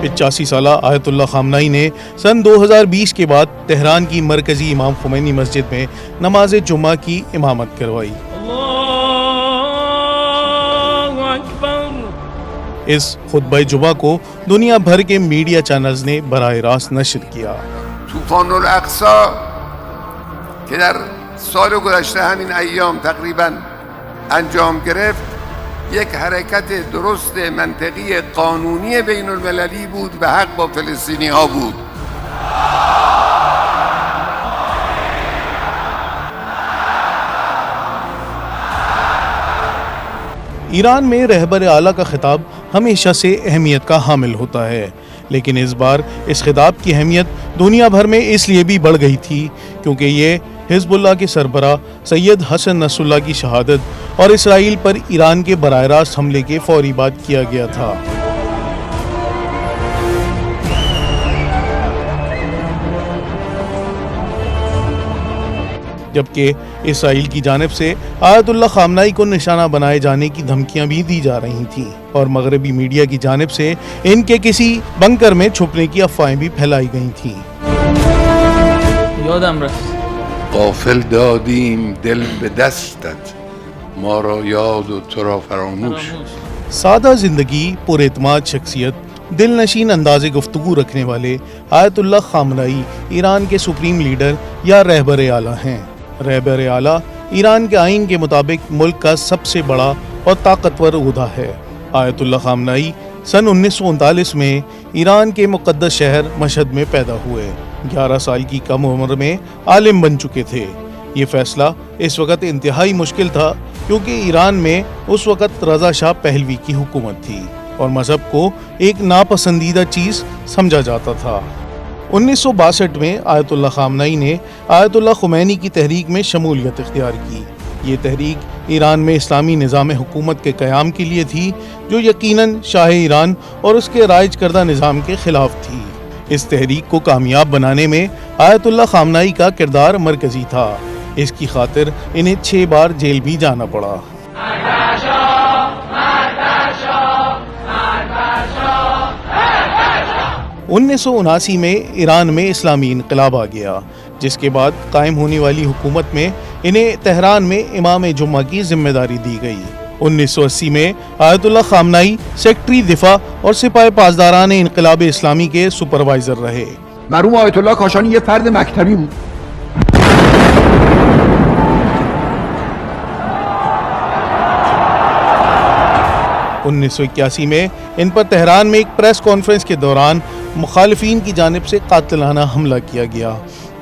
85 سالہ آیت اللہ خامنائی نے سن 2020 کے بعد تہران کی مرکزی امام خمینی مسجد میں نماز جمعہ کی امامت کروائی۔ اس خطبہ جمعہ کو دنیا بھر کے میڈیا چینلز نے براہ راست نشر کیا۔ طوفان الاقصی که در سال گذشته همین ایام تقریبا انجام گرفت یک حرکت درست منطقی قانونی بین المللی بود و حق با فلسطینی ها بود۔ ایران میں رہبر اعلیٰ کا خطاب ہمیشہ سے اہمیت کا حامل ہوتا ہے، لیکن اس بار اس خطاب کی اہمیت دنیا بھر میں اس لیے بھی بڑھ گئی تھی کیونکہ یہ حزب اللہ کے سربراہ سید حسن نصر اللہ کی شہادت اور اسرائیل پر ایران کے براہ راست حملے کے فوری بعد کیا گیا تھا۔ جبکہ اسرائیل کی جانب سے آیت اللہ خامنائی کو نشانہ بنائے جانے کی دھمکیاں بھی دی جا رہی تھیں اور مغربی میڈیا کی جانب سے ان کے کسی بنکر میں چھپنے کی افواہیں بھی پھیلائی گئی تھیں۔ یادم رفت غافل دادیم دل به دستت ما را یاد و تو را فراموش۔ سادہ زندگی، پر اعتماد شخصیت، دل نشین انداز گفتگو رکھنے والے آیت اللہ خامنائی ایران کے سپریم لیڈر یا رہبر اعلیٰ ہیں۔ رہبر اعلیٰ ایران کے آئین کے مطابق ملک کا سب سے بڑا اور طاقتور عہدہ ہے۔ آیت اللہ خامنائی سن 1939 میں ایران کے مقدس شہر مشہد میں پیدا ہوئے۔ 11 سال کی کم عمر میں عالم بن چکے تھے۔ یہ فیصلہ اس وقت انتہائی مشکل تھا کیونکہ ایران میں اس وقت رضا شاہ پہلوی کی حکومت تھی اور مذہب کو ایک ناپسندیدہ چیز سمجھا جاتا تھا۔ 1962 میں آیت اللہ خامنائی نے آیت اللہ خمینی کی تحریک میں شمولیت اختیار کی۔ یہ تحریک ایران میں اسلامی نظام حکومت کے قیام کے لیے تھی جو یقیناً شاہ ایران اور اس کے رائج کردہ نظام کے خلاف تھی۔ اس تحریک کو کامیاب بنانے میں آیت اللہ خامنائی کا کردار مرکزی تھا۔ اس کی خاطر انہیں 6 بار جیل بھی جانا پڑا۔ 1979 میں ایران میں اسلامی انقلاب آ گیا، جس کے بعد قائم ہونے والی حکومت میں انہیں تہران میں امام جمعہ کی ذمہ داری دی گئی۔ 1980 میں آیت اللہ خامنائی سیکٹری دفاع اور سپاه پاسداران انقلاب اسلامی کے سپروائزر رہے۔ مرحوم آیت اللہ کاشانی یه فرد مکتبی بود۔ 1981 میں ان پر تہران میں ایک پریس کانفرنس کے دوران مخالفین کی جانب سے قاتلانہ حملہ کیا گیا،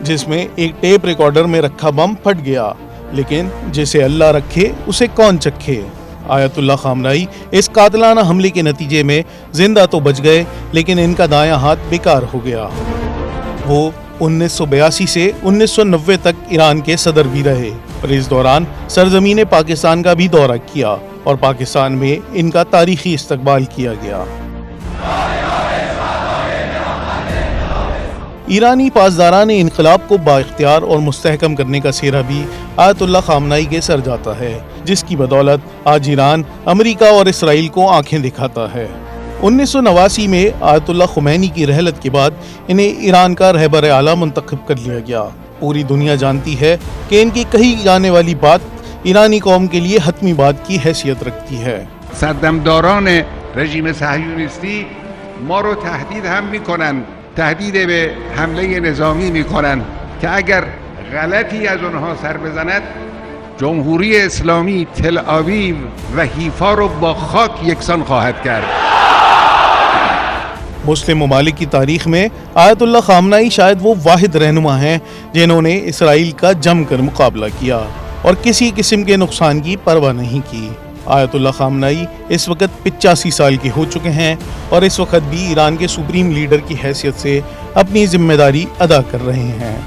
جس میں ایک ٹیپ ریکارڈر میں رکھا بم پھٹ گیا، لیکن جسے اللہ رکھے اسے کون چکھے۔ آیت اللہ خامنائی اس قاتلانہ حملے کے نتیجے میں زندہ تو بچ گئے لیکن ان کا دایاں ہاتھ بیکار ہو گیا۔ وہ 1982 سے 1990 تک ایران کے صدر بھی رہے اور اس دوران سرزمین پاکستان کا بھی دورہ کیا اور پاکستان میں ان کا تاریخی استقبال کیا گیا۔ ایرانی پاسداران انقلاب کو بااختیار اور مستحکم کرنے کا سہرا بھی آیت اللہ خامنائی کے سر جاتا ہے، جس کی بدولت آج ایران امریکہ اور اسرائیل کو آنکھیں دکھاتا ہے۔ 1989 میں آیت اللہ خمینی کی رحلت کے بعد انہیں ایران کا رہبر اعلیٰ منتخب کر لیا گیا۔ پوری دنیا جانتی ہے کہ ان کی کہی جانے والی بات ایرانی قوم کے لیے حتمی بات کی حیثیت رکھتی ہے۔ صدمداران رژیم صهیونیستی ما رو تهدید هم میکنن، تهدید به حمله نظامی میکنن که اگر غلطی از اونها سر بزند جمهوری اسلامی تل آویو و حیفا رو با خاک یکسان خواهد کرد۔ مسلم ممالک کی تاریخ میں آیت اللہ خامنائی شاید وہ واحد رہنما ہیں جنہوں نے اسرائیل کا جم کر مقابلہ کیا اور کسی قسم کے نقصان کی پرواہ نہیں کی۔ آیت اللہ خامنائی اس وقت 85 سال کے ہو چکے ہیں اور اس وقت بھی ایران کے سپریم لیڈر کی حیثیت سے اپنی ذمہ داری ادا کر رہے ہیں۔